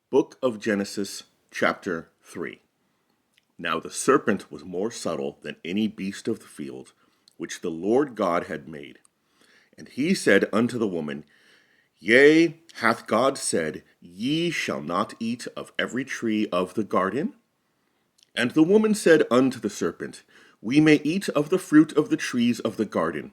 Book of Genesis, chapter 3. Now the serpent was more subtle than any beast of the field, which the Lord God had made. And he said unto the woman, Yea, hath God said, Ye shall not eat of every tree of the garden? And the woman said unto the serpent, We may eat of the fruit of the trees of the garden,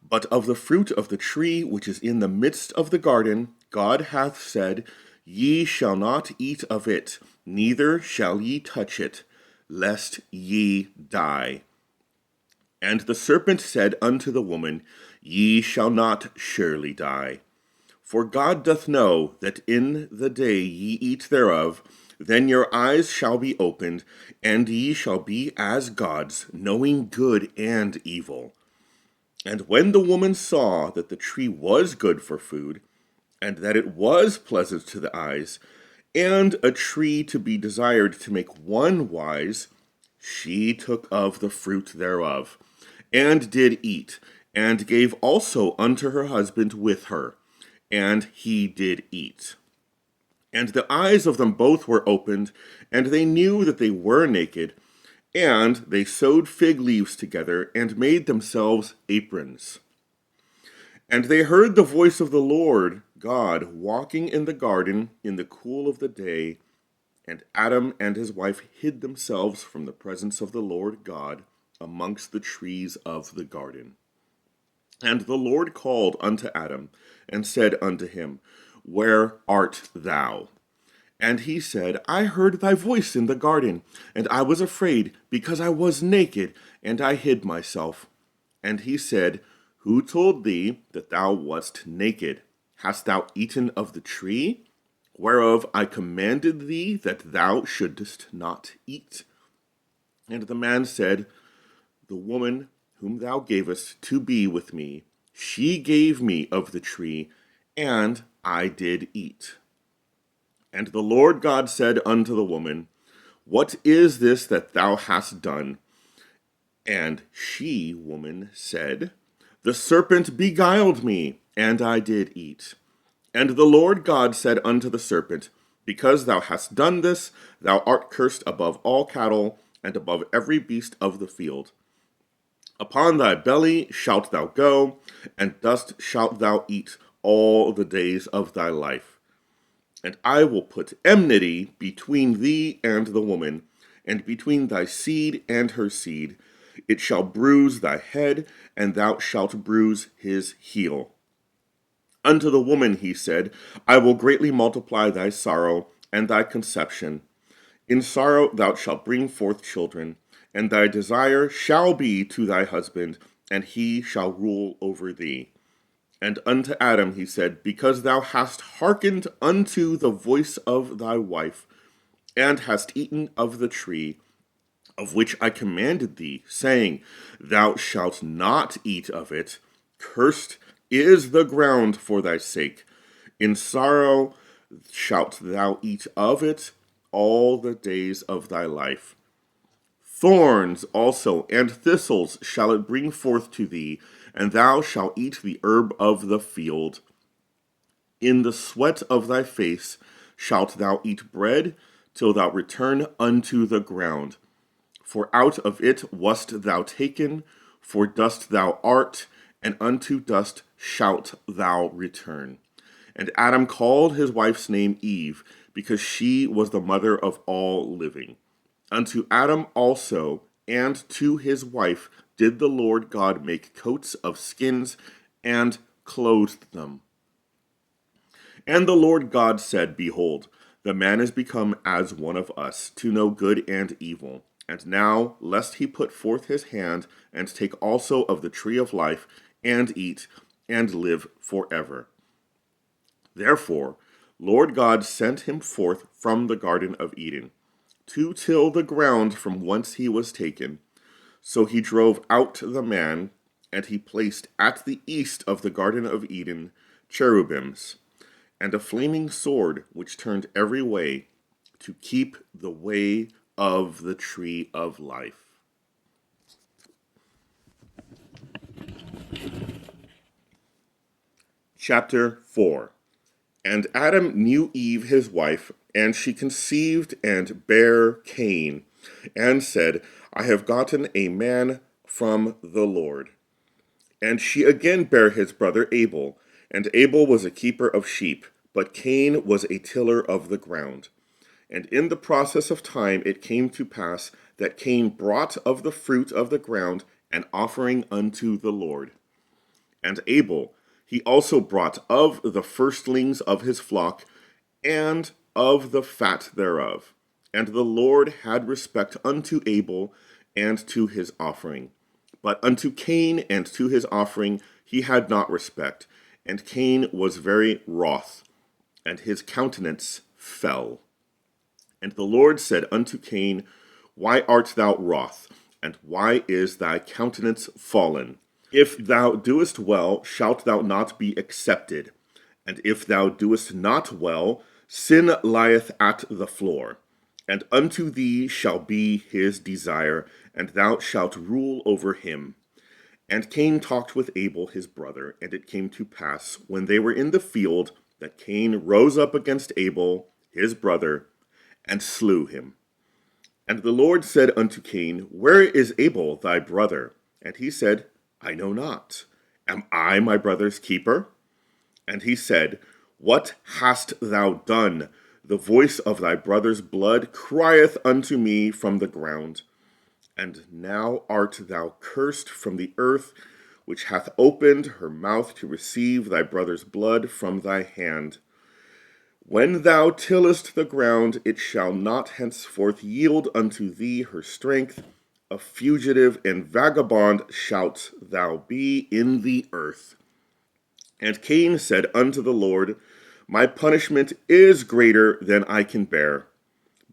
but of the fruit of the tree which is in the midst of the garden, God hath said, Ye shall not eat of it, neither shall ye touch it, lest ye die. And the serpent said unto the woman, Ye shall not surely die. For God doth know that in the day ye eat thereof, then your eyes shall be opened, and ye shall be as gods, knowing good and evil. And when the woman saw that the tree was good for food, and that it was pleasant to the eyes, and a tree to be desired to make one wise, she took of the fruit thereof, and did eat, and gave also unto her husband with her, and he did eat. And the eyes of them both were opened, and they knew that they were naked, and they sewed fig leaves together, and made themselves aprons. And they heard the voice of the Lord God walking in the garden in the cool of the day, and Adam and his wife hid themselves from the presence of the Lord God amongst the trees of the garden. And the Lord called unto Adam, and said unto him, Where art thou? And he said, I heard thy voice in the garden, and I was afraid, because I was naked, and I hid myself. And he said, Who told thee that thou wast naked? Hast thou eaten of the tree, whereof I commanded thee that thou shouldest not eat? And the man said, The woman whom thou gavest to be with me, she gave me of the tree, and I did eat. And the Lord God said unto the woman, What is this that thou hast done? And she, woman, said, The serpent beguiled me, and I did eat. And the Lord God said unto the serpent, Because thou hast done this, thou art cursed above all cattle, and above every beast of the field. Upon thy belly shalt thou go, and dust shalt thou eat all the days of thy life. And I will put enmity between thee and the woman, and between thy seed and her seed. It shall bruise thy head, and thou shalt bruise his heel. Unto the woman he said, I will greatly multiply thy sorrow and thy conception. In sorrow thou shalt bring forth children, and thy desire shall be to thy husband, and he shall rule over thee. And unto Adam he said, Because thou hast hearkened unto the voice of thy wife, and hast eaten of the tree, of which I commanded thee, saying, Thou shalt not eat of it, cursed is the ground for thy sake. In sorrow shalt thou eat of it all the days of thy life. Thorns also and thistles shall it bring forth to thee, and thou shalt eat the herb of the field. In the sweat of thy face shalt thou eat bread, till thou return unto the ground. For out of it wast thou taken, for dust thou art, and unto dust shalt thou return. And Adam called his wife's name Eve, because she was the mother of all living. Unto Adam also and to his wife did the Lord God make coats of skins, and clothed them. And the Lord God said, Behold, the man is become as one of us, to know good and evil. And now, lest he put forth his hand, and take also of the tree of life, and eat, and live forever. Therefore, Lord God sent him forth from the Garden of Eden, to till the ground from whence he was taken. So he drove out the man, and he placed at the east of the Garden of Eden cherubims, and a flaming sword which turned every way, to keep the way of the tree of life. Chapter 4. And Adam knew Eve his wife, and she conceived and bare Cain, and said, I have gotten a man from the Lord. And she again bare his brother Abel, and Abel was a keeper of sheep, but Cain was a tiller of the ground. And in the process of time it came to pass that Cain brought of the fruit of the ground an offering unto the Lord. And Abel, he also brought of the firstlings of his flock, and of the fat thereof. And the Lord had respect unto Abel and to his offering. But unto Cain and to his offering he had not respect. And Cain was very wroth, and his countenance fell. And the Lord said unto Cain, Why art thou wroth, and why is thy countenance fallen? If thou doest well, shalt thou not be accepted. And if thou doest not well, sin lieth at the floor. And unto thee shall be his desire, and thou shalt rule over him. And Cain talked with Abel his brother, and it came to pass, when they were in the field, that Cain rose up against Abel his brother, and slew him. And the Lord said unto Cain, Where is Abel thy brother? And he said, I know not. Am I my brother's keeper? And he said, What hast thou done? The voice of thy brother's blood crieth unto me from the ground. And now art thou cursed from the earth, which hath opened her mouth to receive thy brother's blood from thy hand. When thou tillest the ground, it shall not henceforth yield unto thee her strength. A fugitive and vagabond shalt thou be in the earth. And Cain said unto the Lord, My punishment is greater than I can bear.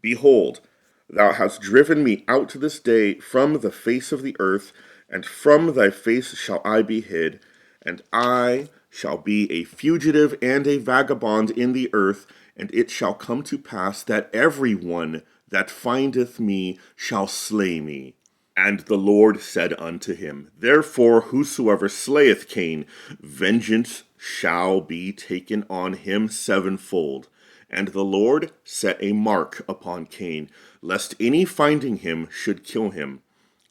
Behold, thou hast driven me out this day from the face of the earth, and from thy face shall I be hid, and I shall be a fugitive and a vagabond in the earth, and it shall come to pass that every one that findeth me shall slay me. And the Lord said unto him, Therefore whosoever slayeth Cain, vengeance shall be taken on him sevenfold. And the Lord set a mark upon Cain, lest any finding him should kill him.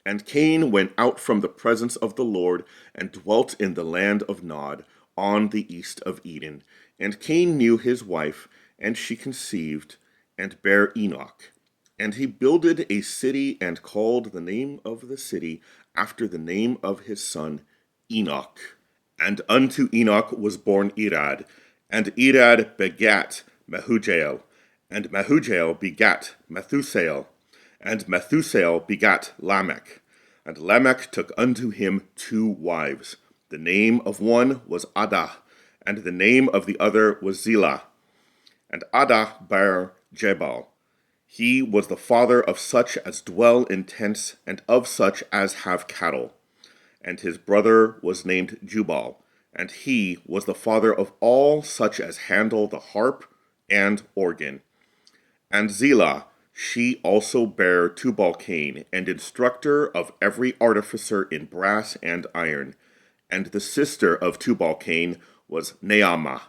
And Cain went out from the presence of the Lord, and dwelt in the land of Nod, on the east of Eden. And Cain knew his wife, and she conceived, and bare Enoch. And he builded a city, and called the name of the city after the name of his son, Enoch. And unto Enoch was born Irad, and Irad begat Mehujael, and Mehujael begat Methusael, and Methusael begat Lamech. And Lamech took unto him 2 wives. The name of one was Adah, and the name of the other was Zillah. And Adah bare Jabal. He was the father of such as dwell in tents, and of such as have cattle. And his brother was named Jubal, and he was the father of all such as handle the harp and organ. And Zillah, she also bare Tubal-Cain, and instructor of every artificer in brass and iron. And the sister of Tubal-Cain was Naamah.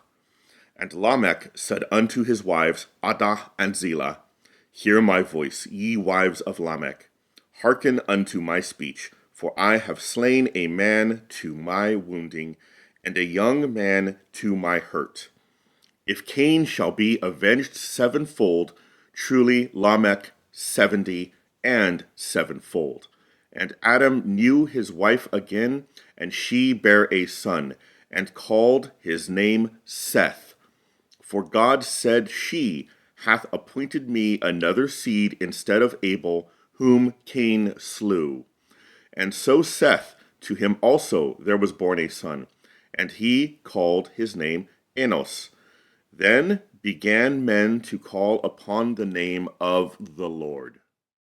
And Lamech said unto his wives, Adah and Zillah, Hear my voice, ye wives of Lamech. Hearken unto my speech, for I have slain a man to my wounding, and a young man to my hurt. If Cain shall be avenged sevenfold, truly Lamech 70 and sevenfold. And Adam knew his wife again, and she bare a son, and called his name Seth. For God said, She hath appointed me another seed instead of Abel, whom Cain slew. And so Seth, to him also there was born a son, and he called his name Enos. Then began men to call upon the name of the Lord.